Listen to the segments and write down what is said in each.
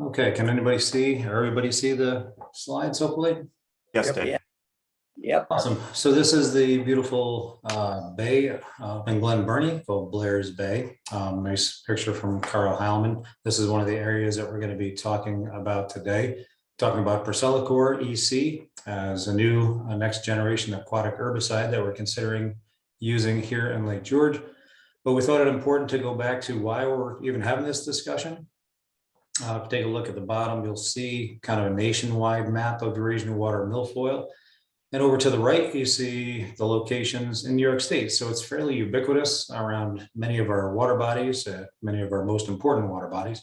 Okay, can anybody see, or everybody see the slides, hopefully? Yes, Yep. Dave. Yeah. Yep. Awesome. So this is the beautiful bay in Glen Burnie called Blair's Bay. Nice picture from Carl Heilman. This is one of the areas that we're going to be talking about today. Talking about ProcellaCOR EC as a new next generation aquatic herbicide that we're considering using here in Lake George. But we thought it important to go back to why we're even having this discussion. If you take a look at the bottom, you'll see kind of a nationwide map of Eurasian water milfoil. And over to the right, you see the locations in New York State. So it's fairly ubiquitous around many of our water bodies, many of our most important water bodies.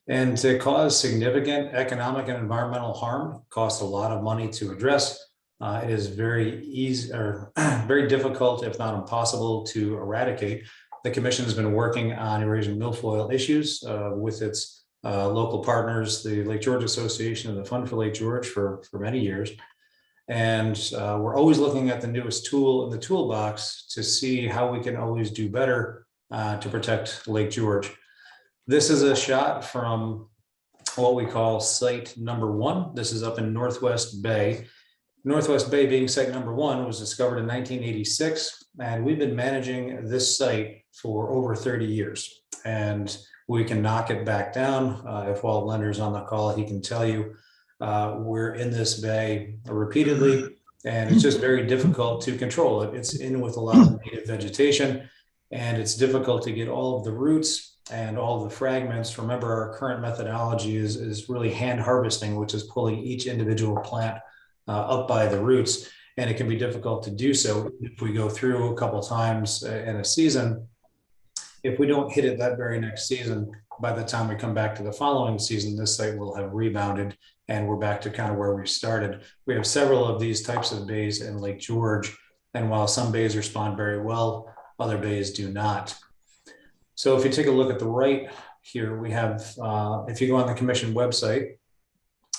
And to cause significant economic and environmental harm costs a lot of money to address. It is very easy or very difficult, if not impossible, to eradicate. The Commission has been working on Eurasian milfoil issues with its local partners, the Lake George Association and the Fund for Lake George for many years. And we're always looking at the newest tool in the toolbox to see how we can always do better to protect Lake George. This is a shot from what we call site number 1. This is up in Northwest Bay. Northwest Bay being site number 1 was discovered in 1986, and we've been managing this site for over 30 years. And we can knock it back down. If Walt Lender's on the call, he can tell you we're in this bay repeatedly, and it's just very difficult to control it. It's in with a lot of native vegetation, and it's difficult to get all of the roots and all of the fragments. Remember, our current methodology is really hand harvesting, which is pulling each individual plant up by the roots, and it can be difficult to do so if we go through a couple times in a season. If we don't hit it that very next season, by the time we come back to the following season, this site will have rebounded and we're back to kind of where we started. We have several of these types of bays in Lake George, and while some bays respond very well, other bays do not. So if you take a look at the right here, we have, if you go on the Commission website,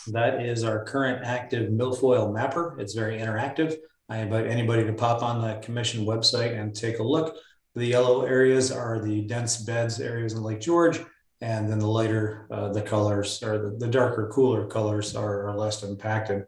that is our current active milfoil mapper. It's very interactive. I invite anybody to pop on the Commission website and take a look. The yellow areas are the dense beds areas in Lake George, and then the lighter, the colors, or the darker, cooler colors are less impacted.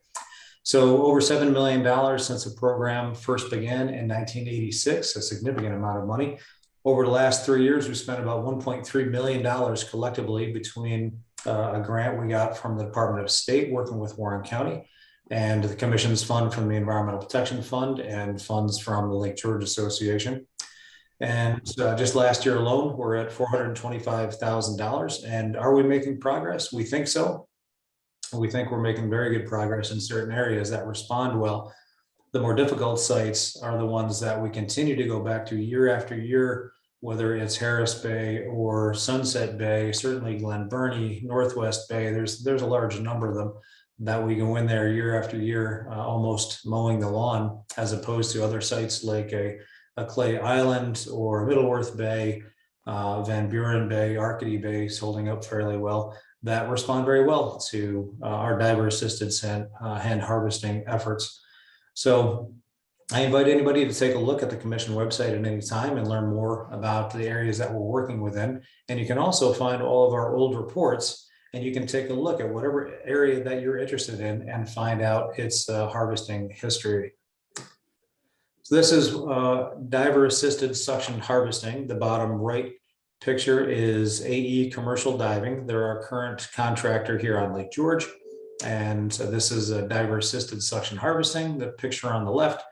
So over $7 million since the program first began in 1986, a significant amount of money. Over the last 3 years, we spent about $1.3 million collectively between a grant we got from the Department of State working with Warren County, and the Commission's fund from the Environmental Protection Fund and funds from the Lake George Association. And just last year alone, we're at $425,000. And are we making progress? We think so. We think we're making very good progress in certain areas that respond well. The more difficult sites are the ones that we continue to go back to year after year, whether it's Harris Bay or Sunset Bay, certainly Glen Burnie, Northwest Bay. There's a large number of them that we go in there year after year, almost mowing the lawn, as opposed to other sites like a Clay Island or Middleworth Bay, Van Buren Bay, Arcady Bay is holding up fairly well, that respond very well to our diver assisted hand harvesting efforts. So I invite anybody to take a look at the Commission website at any time and learn more about the areas that we're working within. And you can also find all of our old reports, and you can take a look at whatever area that you're interested in and find out its harvesting history. So this is diver assisted suction harvesting. The bottom right picture is AE Commercial Diving. They're our current contractor here on Lake George. And so this is a diver assisted suction harvesting. The picture on the left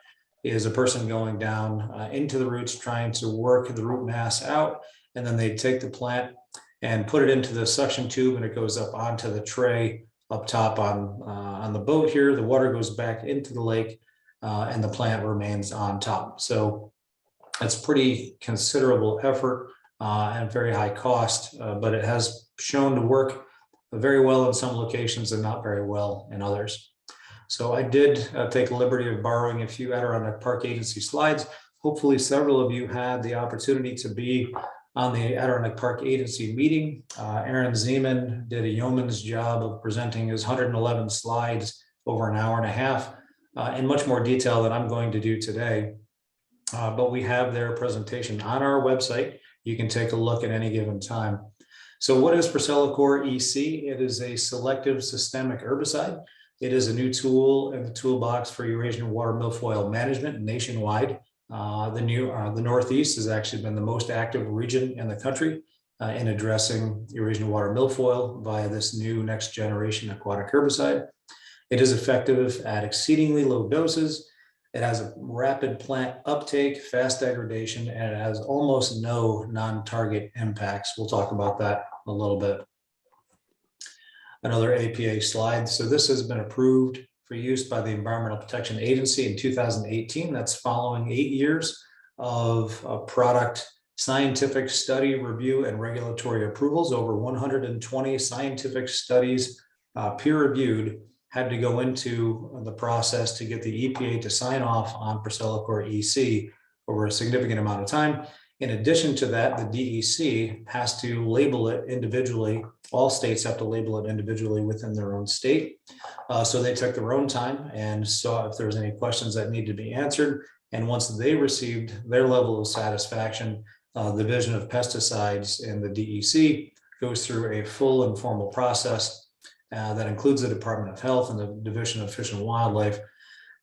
is a person going down into the roots, trying to work the root mass out. And then they take the plant and put it into the suction tube, and it goes up onto the tray up top on the boat here. The water goes back into the lake, and the plant remains on top. So it's pretty considerable effort and very high cost, but it has shown to work very well in some locations and not very well in others. So I did take the liberty of borrowing a few Adirondack Park Agency slides. Hopefully several of you had the opportunity to be on the Adirondack Park Agency meeting. Aaron Zeman did a yeoman's job of presenting his 111 slides over an hour and a half in much more detail than I'm going to do today. But we have their presentation on our website. You can take a look at any given time. So what is ProcellaCOR EC? It is a selective systemic herbicide. It is a new tool in the toolbox for Eurasian water milfoil management nationwide. The Northeast has actually been the most active region in the country in addressing Eurasian water milfoil via this new next generation aquatic herbicide. It is effective at exceedingly low doses. It has a rapid plant uptake, fast degradation, and it has almost no non-target impacts. We'll talk about that a little bit. Another APA slide. So this has been approved for use by the Environmental Protection Agency in 2018. That's following 8 years of product scientific study review and regulatory approvals. Over 120 scientific studies, peer-reviewed, had to go into the process to get the EPA to sign off on ProcellaCOR EC over a significant amount of time. In addition to that, the DEC has to label it individually. All states have to label it individually within their own state. So they took their own time and saw if there was any questions that need to be answered. And once they received their level of satisfaction, the Division of Pesticides in the DEC goes through a full and formal process that includes the Department of Health and the Division of Fish and Wildlife.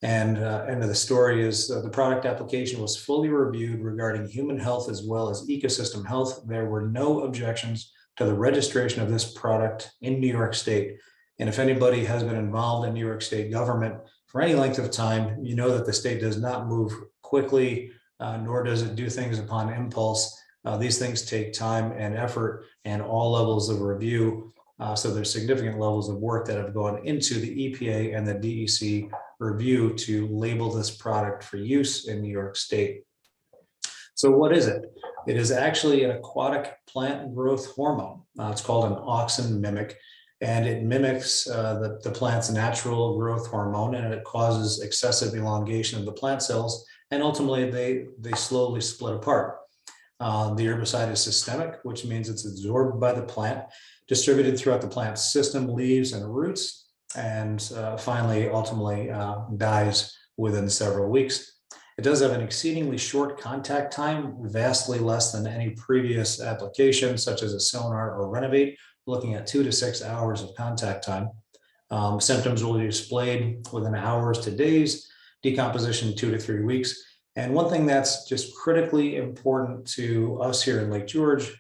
And end of the story is the product application was fully reviewed regarding human health as well as ecosystem health. There were no objections to the registration of this product in New York State. And if anybody has been involved in New York State government for any length of time, you know that the state does not move quickly, nor does it do things upon impulse. These things take time and effort and all levels of review. So there's significant levels of work that have gone into the EPA and the DEC review to label this product for use in New York State. So what is it? It is actually an aquatic plant growth hormone. It's called an auxin mimic, and it mimics the plant's natural growth hormone, and it causes excessive elongation of the plant cells, and ultimately they slowly split apart. The herbicide is systemic, which means it's absorbed by the plant, distributed throughout the plant's system, leaves and roots, and finally, ultimately dies within several weeks. It does have an exceedingly short contact time, vastly less than any previous application, such as a sonar or renovate, looking at 2 to 6 hours of contact time. Symptoms will be displayed within hours to days, decomposition 2 to 3 weeks. And one thing that's just critically important to us here in Lake George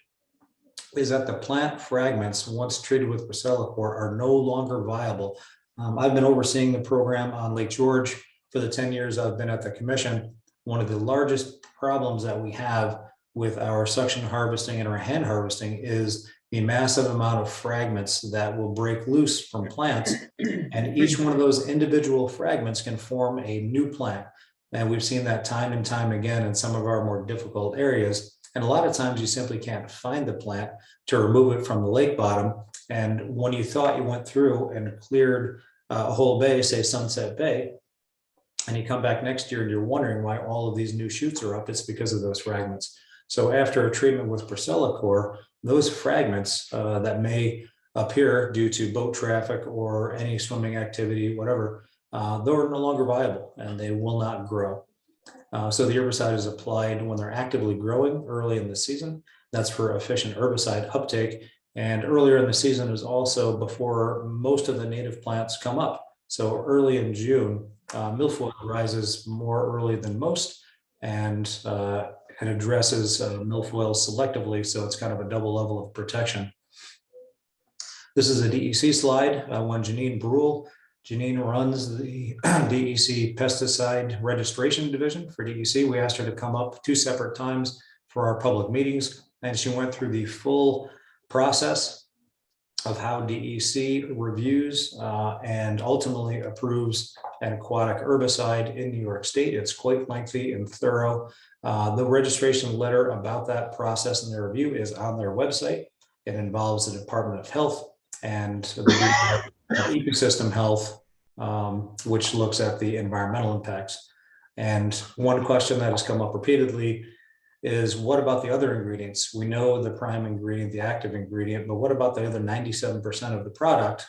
is that the plant fragments, once treated with ProcellaCOR, are no longer viable. I've been overseeing the program on Lake George for the 10 years I've been at the commission. One of the largest problems that we have with our suction harvesting and our hand harvesting is the massive amount of fragments that will break loose from plants. And each one of those individual fragments can form a new plant. And we've seen that time and time again in some of our more difficult areas. And a lot of times you simply can't find the plant to remove it from the lake bottom. And when you thought you went through and cleared a whole bay, say Sunset Bay, and you come back next year and you're wondering why all of these new shoots are up, it's because of those fragments. So after a treatment with ProcellaCOR, those fragments that may appear due to boat traffic or any swimming activity, whatever, they're no longer viable and they will not grow. So the herbicide is applied when they're actively growing early in the season. That's for efficient herbicide uptake. And earlier in the season is also before most of the native plants come up. So early in June, milfoil rises more early than most, and it addresses milfoil selectively. So it's kind of a double level of protection. This is a DEC slide when Janine runs the DEC pesticide registration division for DEC. We asked her to come up 2 separate times for our public meetings, and she went through the full process of how DEC reviews and ultimately approves an aquatic herbicide in New York State. It's quite lengthy and thorough. The registration letter about that process and their review is on their website. It involves the Department of Health and the ecosystem health, which looks at the environmental impacts. And one question that has come up repeatedly is, what about the other ingredients? We know the prime ingredient, the active ingredient, but what about the other 97% of the product?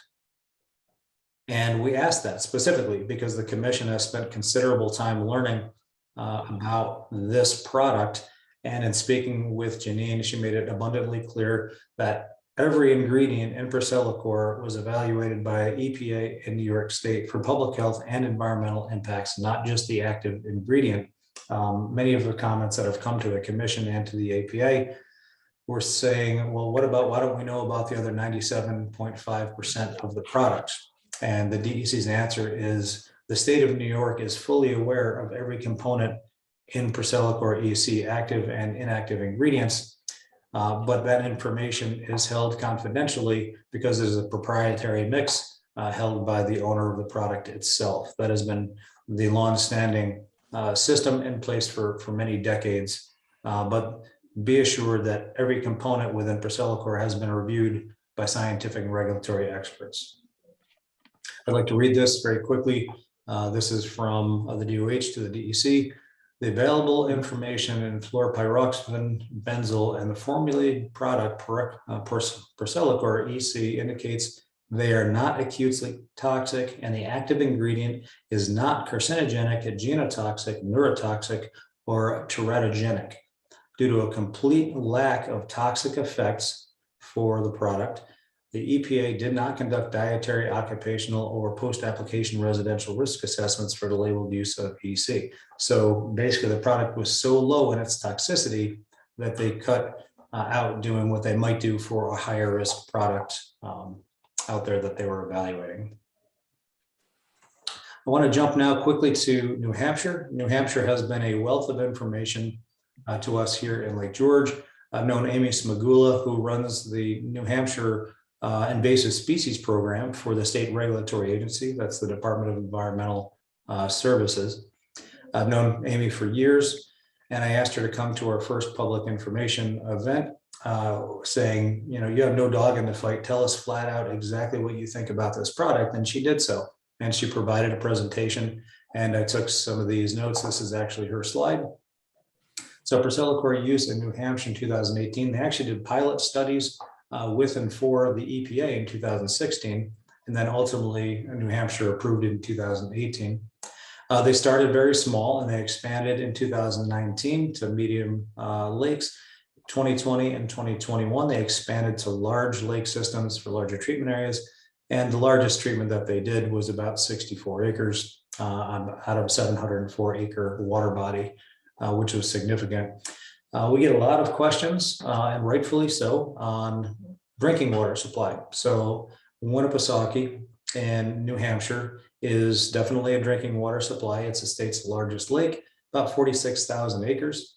And we asked that specifically because the commission has spent considerable time learning about this product. And in speaking with Janine, she made it abundantly clear that every ingredient in ProcellaCOR was evaluated by EPA in New York State for public health and environmental impacts, not just the active ingredient. Many of the comments that have come to the commission and to the APA were saying, well, why don't we know about the other 97.5% of the products? And the DEC's answer is the state of New York is fully aware of every component in ProcellaCOR EC, active and inactive ingredients, but that information is held confidentially because there's a proprietary mix held by the owner of the product itself. That has been the long-standing system in place for many decades, but be assured that every component within ProcellaCOR has been reviewed by scientific and regulatory experts. I'd like to read this very quickly. This is from the DOH to the DEC. The available information in fluoroperoxyfen, benzyl, and the formulated product ProcellaCOR EC indicates they are not acutely toxic, and the active ingredient is not carcinogenic, genotoxic, neurotoxic, or teratogenic. Due to a complete lack of toxic effects for the product, the EPA did not conduct dietary, occupational, or post-application residential risk assessments for the labeled use of EC. So basically the product was so low in its toxicity that they cut out doing what they might do for a higher risk product out there that they were evaluating. I want to jump now quickly to New Hampshire. New Hampshire has been a wealth of information to us here in Lake George. I've known Amy Smagula, who runs the New Hampshire invasive species program for the state regulatory agency. That's the Department of Environmental Services. I've known Amy for years, and I asked her to come to our first public information event, saying, you know, you have no dog in the fight. Tell us flat out exactly what you think about this product. And she did so. And she provided a presentation, and I took some of these notes. This is actually her slide. So ProcellaCOR use in New Hampshire in 2018, they actually did pilot studies with and for the EPA in 2016, and then ultimately New Hampshire approved it in 2018. They started very small and they expanded in 2019 to medium lakes. 2020 and 2021, they expanded to large lake systems for larger treatment areas. And the largest treatment that they did was about 64 acres out of a 704 acre water body, which was significant. We get a lot of questions, and rightfully so, on drinking water supply. So Winnipesaukee in New Hampshire is definitely a drinking water supply. It's the state's largest lake, about 46,000 acres.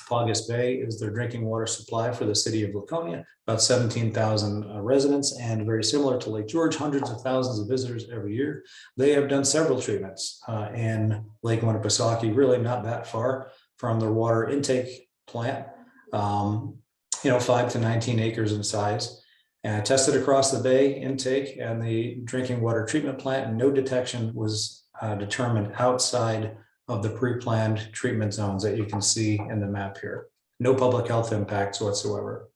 Paugus Bay is their drinking water supply for the city of Laconia, about 17,000 residents, and very similar to Lake George, hundreds of thousands of visitors every year. They have done several treatments in Lake Winnipesaukee, really not that far from their water intake plant, 5 to 19 acres in size. And I tested across the bay intake and the drinking water treatment plant, and no detection was determined outside of the pre-planned treatment zones that you can see in the map here. No public health impacts whatsoever.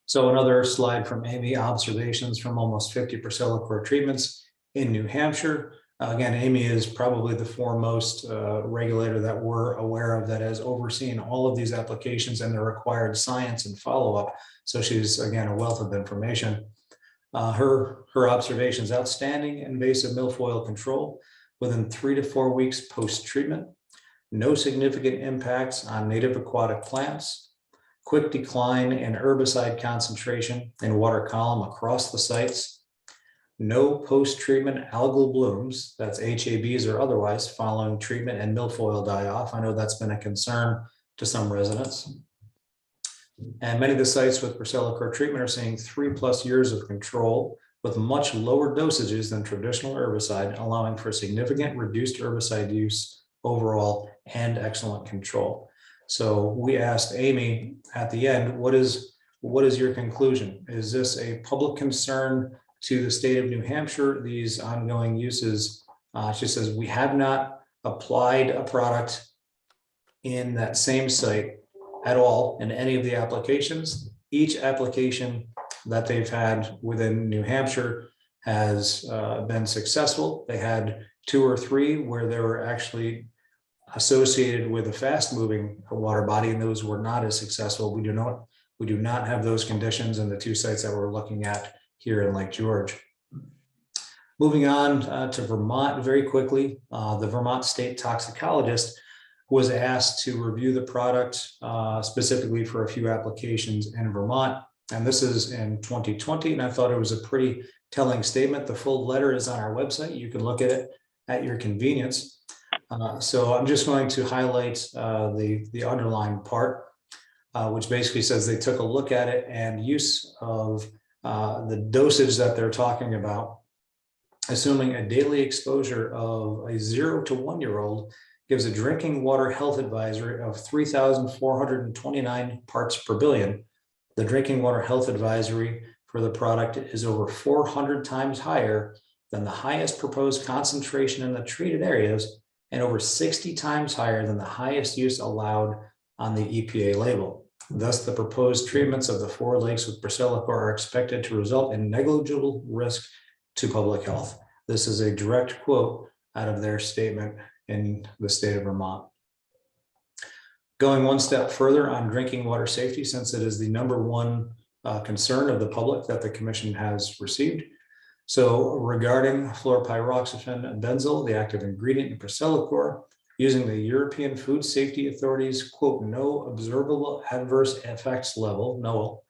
So another slide from Amy, observations from almost 50 ProcellaCOR treatments in New Hampshire. Again, Amy is probably the foremost regulator that we're aware of that has overseen all of these applications and the required science and follow-up. So she's, again, a wealth of information. Her observations: outstanding invasive milfoil control within 3 to 4 weeks post-treatment, no significant impacts on native aquatic plants, quick decline in herbicide concentration in water column across the sites, no post-treatment algal blooms, that's HABs or otherwise, following treatment and milfoil die-off. I know that's been a concern to some residents. And many of the sites with ProcellaCOR treatment are seeing 3+ years of control with much lower dosages than traditional herbicide, allowing for significant reduced herbicide use overall and excellent control. So we asked Amy at the end, what is your conclusion? Is this a public concern to the state of New Hampshire, these ongoing uses? She says, we have not applied a product in that same site at all in any of the applications. Each application that they've had within New Hampshire has been successful. They had 2 or 3 where they were actually associated with a fast moving water body, and those were not as successful. We do not We do not have those conditions in the two sites that we're looking at here in Lake George. Moving on to Vermont very quickly, the Vermont state toxicologist was asked to review the product specifically for a few applications in Vermont. And this is in 2020, and I thought it was a pretty telling statement. The full letter is on our website. You can look at it at your convenience. So I'm just going to highlight the underlying part, which basically says they took a look at it and use of the dosage that they're talking about, assuming a daily exposure of a 0 to 1 year old gives a drinking water health advisory of 3,429 parts per billion. The drinking water health advisory for the product is over 400 times higher than the highest proposed concentration in the treated areas and over 60 times higher than the highest use allowed on the EPA label. Thus, the proposed treatments of the 4 lakes with ProcellaCOR are expected to result in negligible risk to public health. This is a direct quote out of their statement in the state of Vermont. Going one step further on drinking water safety, since it is the #1 concern of the public that the commission has received. So regarding fluoropyroxyfen benzyl, the active ingredient in ProcellaCOR, using the European Food Safety Authority's quote, no observable adverse effects level, NOAA,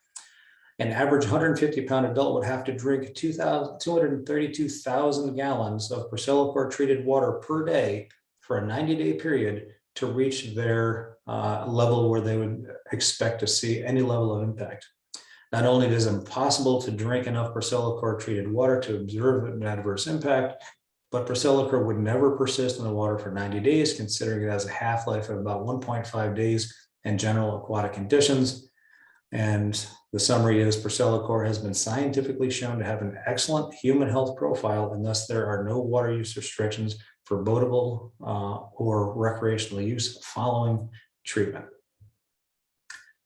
an average 150-pound adult would have to drink 232,000 gallons of ProcellaCOR treated water per day for a 90-day period to reach their level where they would expect to see any level of impact. Not only is it impossible to drink enough ProcellaCOR treated water to observe an adverse impact, but ProcellaCOR would never persist in the water for 90 days, considering it has a half-life of about 1.5 days in general aquatic conditions. And the summary is ProcellaCOR has been scientifically shown to have an excellent human health profile, and thus there are no water use restrictions for boatable or recreational use following treatment.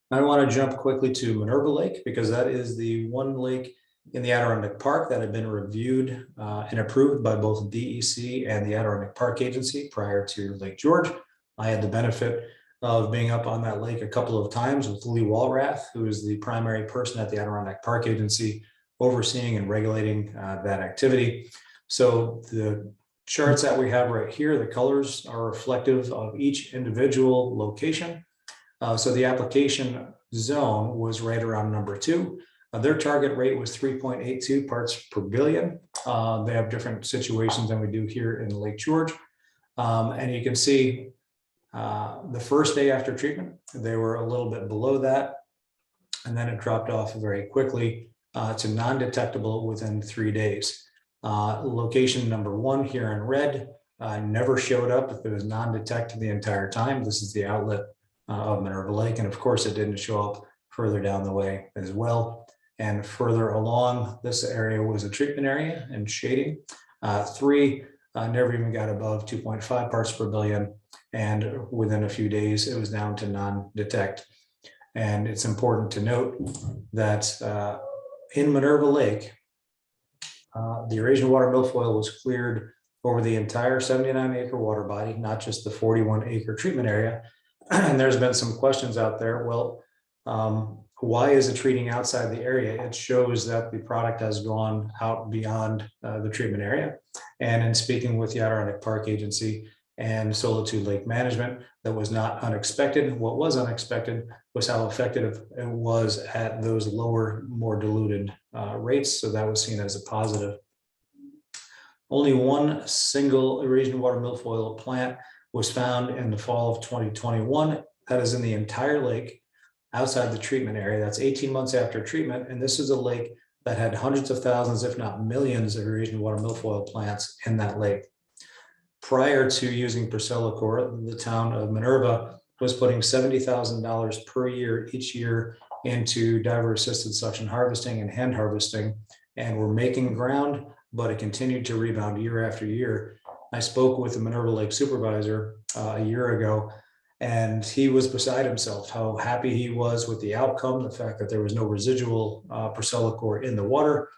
I want to jump quickly to Minerva Lake because that is the one lake in the Adirondack Park that had been reviewed and approved by both DEC and the Adirondack Park Agency prior to Lake George. I had the benefit of being up on that lake a couple of times with Lee Walrath, who is the primary person at the Adirondack Park Agency overseeing and regulating that activity. So the charts that we have right here, the colors are reflective of each individual location. So the application zone was right around #2. Their target rate was 3.82 parts per billion. They have different situations than we do here in Lake George. And you can see the first day after treatment, they were a little bit below that. And then it dropped off very quickly to non-detectable within 3 days. Location #1 here in red never showed up if it was non-detected the entire time. This is the outlet of Minerva Lake. And of course, it didn't show up further down the way as well. And further along, this area was a treatment area and shading. 3 never even got above 2.5 parts per billion. And within a few days, it was down to non-detect. And it's important to note that in Minerva Lake, the Eurasian water milfoil was cleared over the entire 79-acre water body, not just the 41-acre treatment area. And there's been some questions out there. Well, why is it treating outside the area? It shows that the product has gone out beyond the treatment area. And in speaking with the Adirondack Park Agency and Solitude Lake Management, that was not unexpected. What was unexpected was how effective it was at those lower, more diluted rates. So that was seen as a positive. Only one single Eurasian water milfoil plant was found in the fall of 2021. That is in the entire lake outside the treatment area. That's 18 months after treatment. And this is a lake that had hundreds of thousands, if not millions, of Eurasian water milfoil plants in that lake. Prior to using ProcellaCOR, the town of Minerva was putting $70,000 per year each year into diver-assisted suction harvesting and hand harvesting, and we're making ground, but it continued to rebound year after year. I spoke with the Minerva Lake supervisor a year ago, and he was beside himself, how happy he was with the outcome, the fact that there was no residual ProcellaCOR in the water,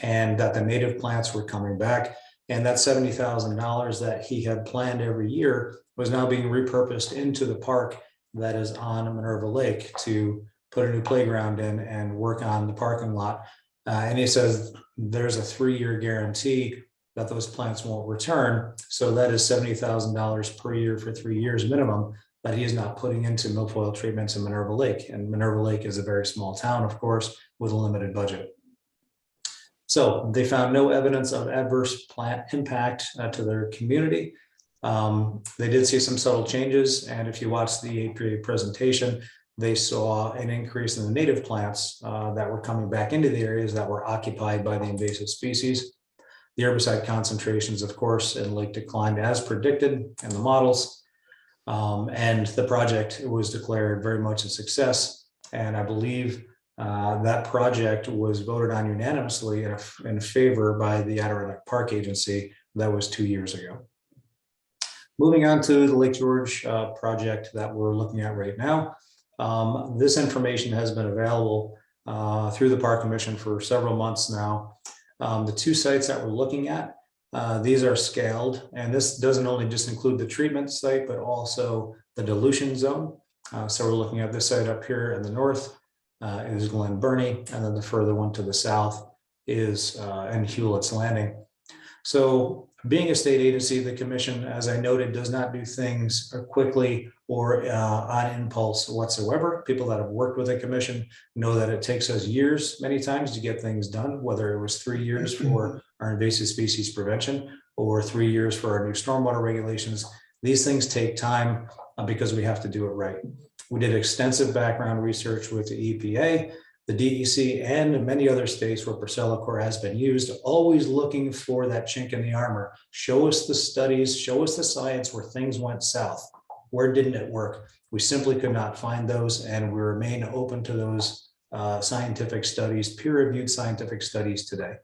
and that the native plants were coming back. And that $70,000 that he had planned every year was now being repurposed into the park that is on Minerva Lake to put a new playground in and work on the parking lot. And he says there's a 3-year guarantee that those plants won't return. So that is $70,000 per year for 3 years minimum that he is not putting into milfoil treatments in Minerva Lake. And Minerva Lake is a very small town, of course, with a limited budget. So they found no evidence of adverse plant impact to their community. They did see some subtle changes. And if you watch the APA presentation, they saw an increase in the native plants that were coming back into the areas that were occupied by the invasive species. The herbicide concentrations, of course, in lake declined as predicted in the models. And the project was declared very much a success. And I believe that project was voted on unanimously in favor by the Adirondack Park Agency. That was 2 years ago. Moving on to the Lake George project that we're looking at right now. This information has been available through the Park Commission for several months now. The 2 sites that we're looking at, these are scaled, and this doesn't only just include the treatment site, but also the dilution zone. So we're looking at this site up here in the north is Glen Burnie, and then the further one to the south is in Hewlett's Landing. So being a state agency, the commission, as I noted, does not do things quickly or on impulse whatsoever. People that have worked with a commission know that it takes us years many times to get things done, whether it was 3 years for our invasive species prevention or 3 years for our new stormwater regulations. These things take time because we have to do it right. We did extensive background research with the EPA, the DEC, and many other states where ProcellaCOR has been used, always looking for that chink in the armor. Show us the studies, show us the science where things went south. Where didn't it work? We simply could not find those, and we remain open to those scientific studies, peer-reviewed scientific studies today.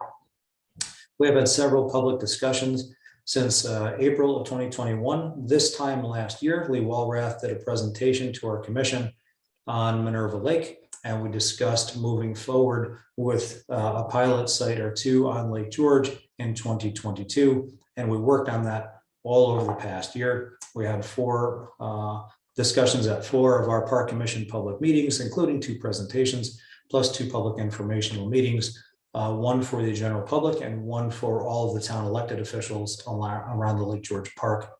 We have had several public discussions since April of 2021. This time last year, Lee Walrath did a presentation to our commission on Minerva Lake, and we discussed moving forward with a pilot site or 2 on Lake George in 2022. And we worked on that all over the past year. We had 4 discussions at 4 of our Park Commission public meetings, including 2 presentations, plus 2 public informational meetings, 1 for the general public and 1 for all of the town elected officials around the Lake George Park.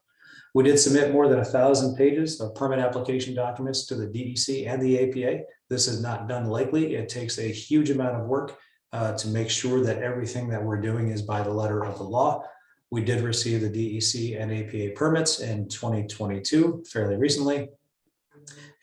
We did submit more than 1,000 pages of permit application documents to the DEC and the APA. This is not done lightly. It takes a huge amount of work to make sure that everything that we're doing is by the letter of the law. We did receive the DEC and APA permits in 2022, fairly recently.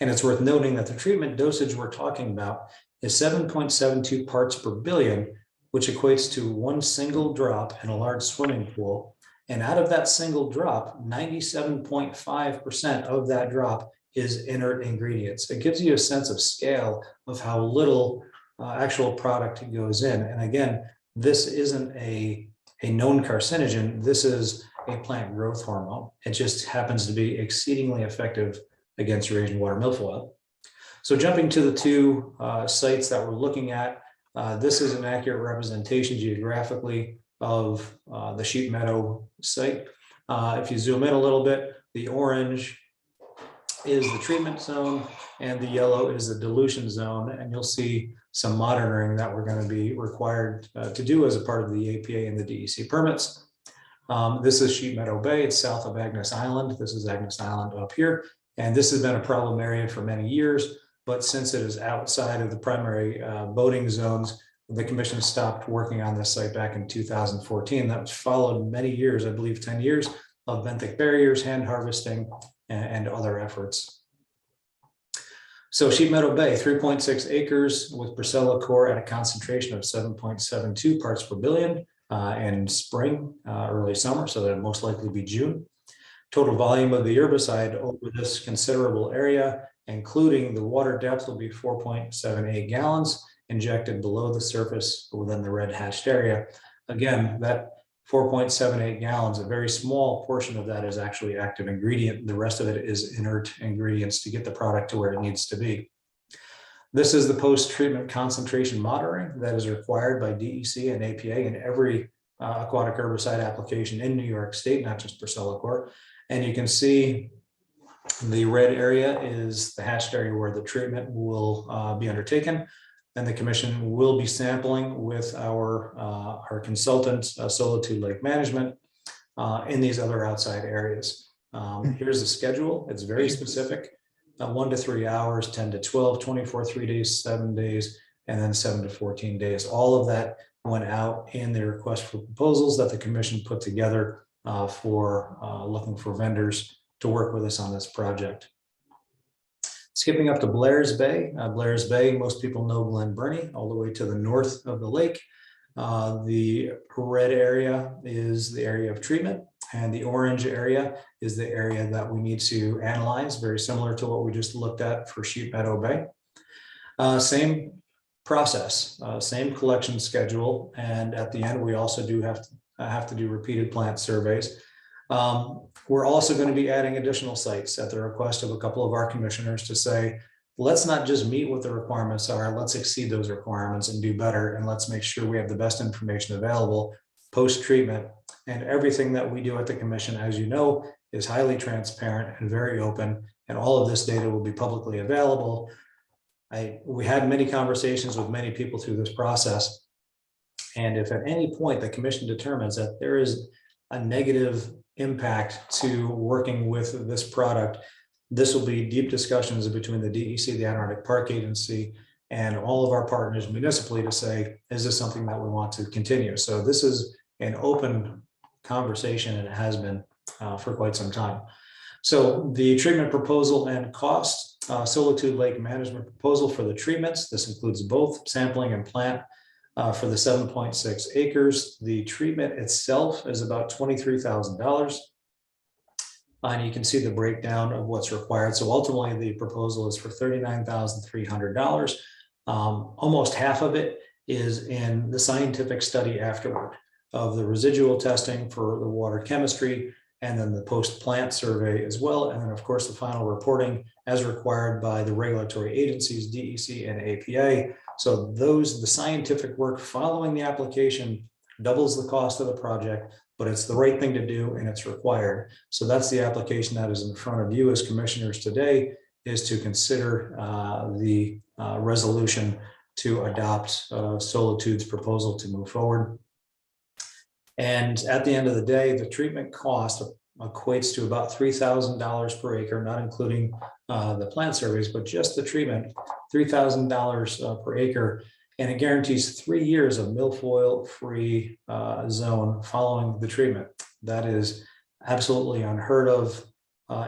And it's worth noting that the treatment dosage we're talking about is 7.72 parts per billion, which equates to 1 single drop in a large swimming pool. And out of that single drop, 97.5% of that drop is inert ingredients. It gives you a sense of scale of how little actual product goes in. And again, this isn't a known carcinogen. This is a plant growth hormone. It just happens to be exceedingly effective against Eurasian water milfoil. So jumping to the 2 sites that we're looking at, this is an accurate representation geographically of the Sheep Meadow site. If you zoom in a little bit, the orange is the treatment zone and the yellow is the dilution zone. And you'll see some monitoring that we're going to be required to do as a part of the APA and the DEC permits. This is Sheep Meadow Bay. It's south of Agnes Island. This is Agnes Island up here. And this has been a problem area for many years, but since it is outside of the primary boating zones, the commission stopped working on this site back in 2014. That was followed many years, I believe 10 years, of benthic barriers, hand harvesting, and other efforts. So Sheep Meadow Bay, 3.6 acres with ProcellaCOR at a concentration of 7.72 parts per billion in spring, early summer, so that would most likely be June. Total volume of the herbicide over this considerable area, including the water depth, will be 4.78 gallons injected below the surface within the red hatched area. Again, that 4.78 gallons, a very small portion of that is actually active ingredient. The rest of it is inert ingredients to get the product to where it needs to be. This is the post-treatment concentration monitoring that is required by DEC and APA in every aquatic herbicide application in New York State, not just ProcellaCOR. And you can see The red area is the hatched area where the treatment will be undertaken. And the commission will be sampling with our consultant, Solitude Lake Management, in these other outside areas. Here's the schedule. It's very specific. 1 to 3 hours, 10 to 12, 24, 3 days, 7 days, and then 7 to 14 days. All of that went out in the request for proposals that the commission put together for looking for vendors to work with us on this project. Skipping up to Blair's Bay. Blair's Bay, most people know Glen Burnie, all the way to the north of the lake. The red area is the area of treatment, and the orange area is the area that we need to analyze, very similar to what we just looked at for Sheep Meadow Bay. Same process, same collection schedule, and at the end, we also do have to do repeated plant surveys. We're also going to be adding additional sites at the request of a couple of our commissioners to say, let's not just meet what the requirements are, let's exceed those requirements and do better, and let's make sure we have the best information available post-treatment. And everything that we do at the commission, as you know, is highly transparent and very open, and all of this data will be publicly available. We had many conversations with many people through this process, and if at any point the commission determines that there is a negative impact to working with this product, this will be deep discussions between the DEC, the Adirondack Park Agency, and all of our partners municipally to say, is this something that we want to continue? So this is an open conversation, and it has been for quite some time. So the treatment proposal and cost, Solitude Lake Management proposal for the treatments. This includes both sampling and plant for the 7.6 acres. The treatment itself is about $23,000. And you can see the breakdown of what's required. So ultimately, the proposal is for $39,300. Almost half of it is in the scientific study afterward of the residual testing for the water chemistry, and then the post-plant survey as well. And then, of course, the final reporting as required by the regulatory agencies, DEC and APA. So the scientific work following the application doubles the cost of the project, but it's the right thing to do and it's required. So that's the application that is in front of you as commissioners today, is to consider the resolution to adopt Solitude's proposal to move forward. And at the end of the day, the treatment cost equates to about $3,000 per acre, not including the plant surveys, but just the treatment, $3,000 per acre. And it guarantees 3 years of milfoil-free zone following the treatment. That is absolutely unheard of.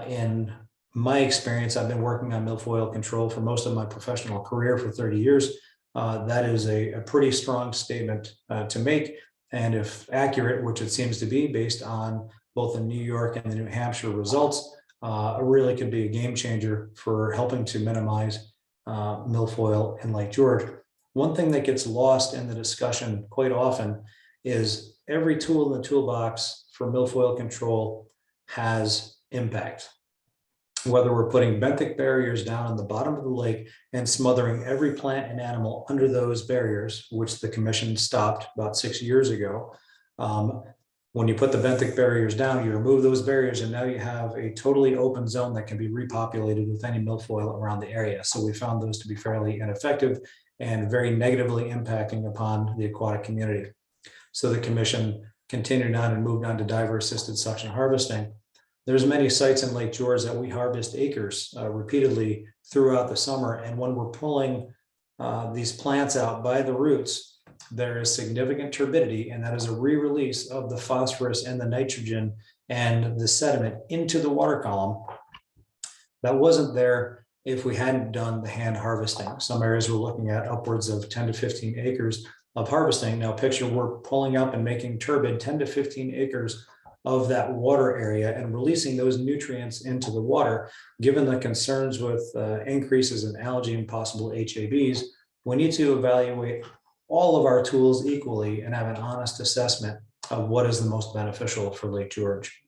In my experience, I've been working on milfoil control for most of my professional career for 30 years. That is a pretty strong statement to make. And if accurate, which it seems to be based on both the New York and the New Hampshire results, it really could be a game changer for helping to minimize milfoil in Lake George. One thing that gets lost in the discussion quite often is every tool in the toolbox for milfoil control has impact. Whether we're putting benthic barriers down on the bottom of the lake and smothering every plant and animal under those barriers, which the commission stopped about 6 years ago. When you put the benthic barriers down, you remove those barriers, and now you have a totally open zone that can be repopulated with any milfoil around the area. So we found those to be fairly ineffective and very negatively impacting upon the aquatic community. So the commission continued on and moved on to diver-assisted suction harvesting. There's many sites in Lake George that we harvest acres repeatedly throughout the summer. And when we're pulling these plants out by the roots, there is significant turbidity, and that is a re-release of the phosphorus and the nitrogen and the sediment into the water column. That wasn't there if we hadn't done the hand harvesting. Some areas we're looking at upwards of 10 to 15 acres of harvesting. Now picture we're pulling up and making turbid 10 to 15 acres of that water area and releasing those nutrients into the water. Given the concerns with increases in algae and possible HABs, we need to evaluate all of our tools equally and have an honest assessment of what is the most beneficial for Lake George.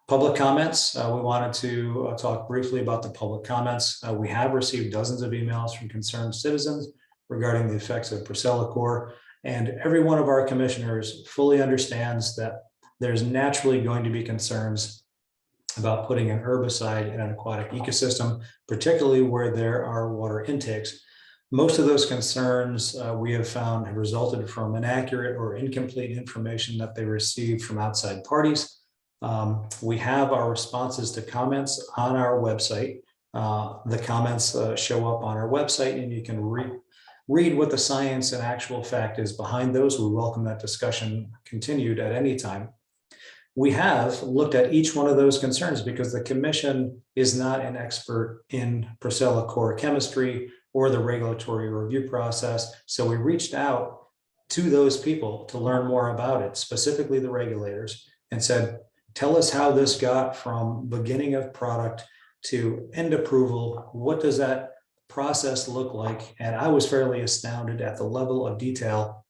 Public comments, we wanted to talk briefly about the public comments. We have received dozens of emails from concerned citizens regarding the effects of ProcellaCOR, and every one of our commissioners fully understands that there's naturally going to be concerns about putting an herbicide in an aquatic ecosystem, particularly where there are water intakes. Most of those concerns we have found have resulted from inaccurate or incomplete information that they received from outside parties. We have our responses to comments on our website. The comments show up on our website, and you can read what the science and actual fact is behind those. We welcome that discussion continued at any time. We have looked at each one of those concerns because the commission is not an expert in ProcellaCOR chemistry or the regulatory review process. So we reached out to those people to learn more about it, specifically the regulators, and said, tell us how this got from beginning of product to end approval. What does that process look like? And I was fairly astounded at the level of detail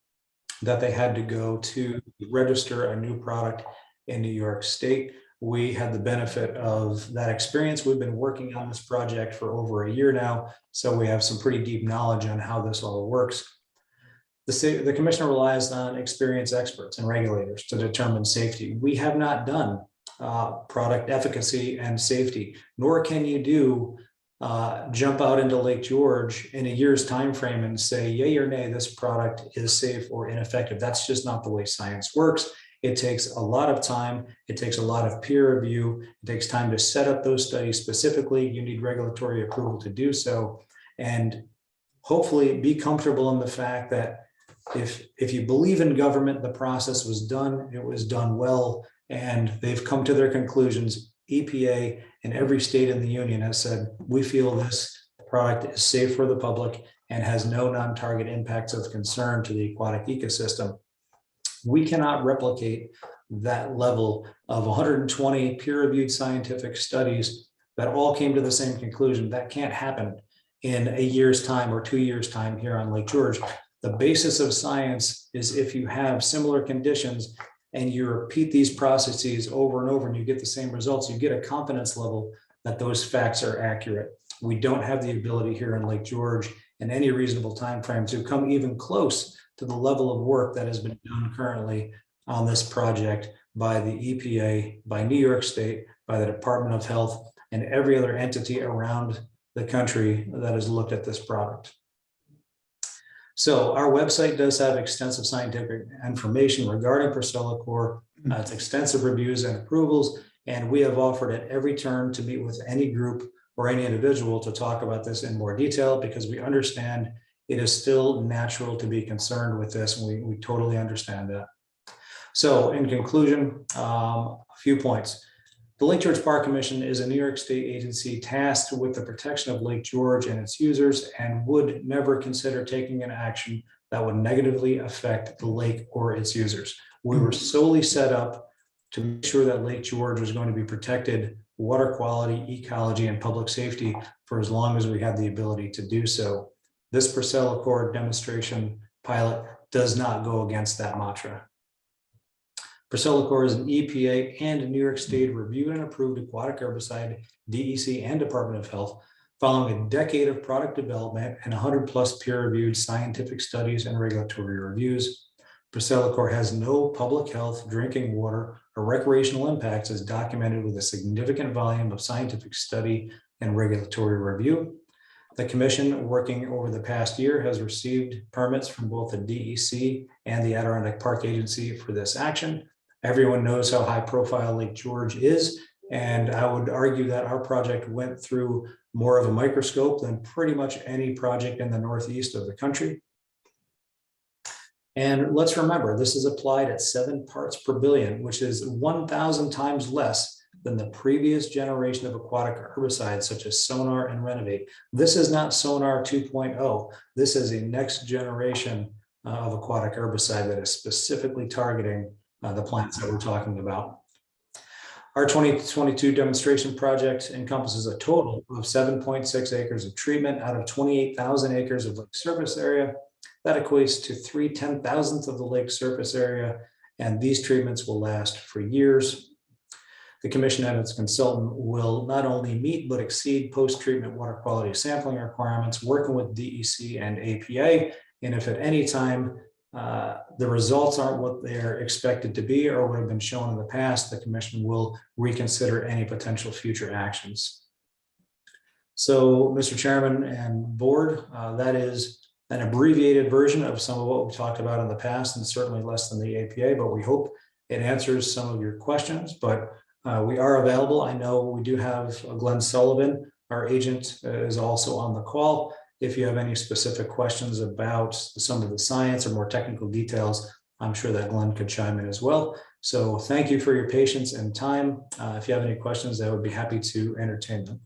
that they had to go to register a new product in New York State. We had the benefit of that experience. We've been working on this project for over a year now, so we have some pretty deep knowledge on how this all works. The commission relies on experienced experts and regulators to determine safety. We have not done product efficacy and safety, nor can you do jump out into Lake George in a year's time frame and say, yay or nay, this product is safe or ineffective. That's just not the way science works. It takes a lot of time. It takes a lot of peer review. It takes time to set up those studies specifically. You need regulatory approval to do so. And hopefully be comfortable in the fact that if you believe in government, the process was done, it was done well, and they've come to their conclusions. EPA in every state in the union has said, we feel this product is safe for the public and has no non-target impacts of concern to the aquatic ecosystem. We cannot replicate that level of 120 peer-reviewed scientific studies that all came to the same conclusion. That can't happen in a year's time or 2 years' time here on Lake George. The basis of science is if you have similar conditions and you repeat these processes over and over and you get the same results, you get a confidence level that those facts are accurate. We don't have the ability here in Lake George in any reasonable time frame to come even close to the level of work that has been done currently on this project by the EPA, by New York State, by the Department of Health, and every other entity around the country that has looked at this product. So our website does have extensive scientific information regarding ProcellaCOR. It's extensive reviews and approvals, and we have offered at every turn to meet with any group or any individual to talk about this in more detail, because we understand it is still natural to be concerned with this, and we totally understand that. So in conclusion, a few points. The Lake George Park Commission is a New York State agency tasked with the protection of Lake George and its users, and would never consider taking an action that would negatively affect the lake or its users. We were solely set up to make sure that Lake George was going to be protected, water quality, ecology, and public safety for as long as we had the ability to do so. This ProcellaCOR demonstration pilot does not go against that mantra. ProcellaCOR is an EPA and New York State reviewed and approved aquatic herbicide, DEC, and Department of Health, following a decade of product development and 100+ peer-reviewed scientific studies and regulatory reviews. ProcellaCOR has no public health, drinking water, or recreational impacts as documented with a significant volume of scientific study and regulatory review. The commission, working over the past year, has received permits from both the DEC and the Adirondack Park Agency for this action. Everyone knows how high profile Lake George is, and I would argue that our project went through more of a microscope than pretty much any project in the Northeast of the country. And let's remember, this is applied at 7 parts per billion, which is 1,000 times less than the previous generation of aquatic herbicides such as Sonar and Renovate. This is not Sonar 2.0. This is a next generation of aquatic herbicide that is specifically targeting the plants that we're talking about. Our 2022 demonstration project encompasses a total of 7.6 acres of treatment out of 28,000 acres of lake surface area. That equates to 3/10,000ths of the lake surface area, and these treatments will last for years. The commission and its consultant will not only meet but exceed post-treatment water quality sampling requirements, working with DEC and APA. And if at any time the results aren't what they're expected to be or what have been shown in the past, the commission will reconsider any potential future actions. So, Mr. Chairman and board, that is an abbreviated version of some of what we talked about in the past, and certainly less than the APA, but we hope it answers some of your questions. But we are available. I know we do have Glenn Sullivan, our agent, is also on the call. If you have any specific questions about some of the science or more technical details, I'm sure that Glenn could chime in as well. So thank you for your patience and time. If you have any questions, I would be happy to entertain them.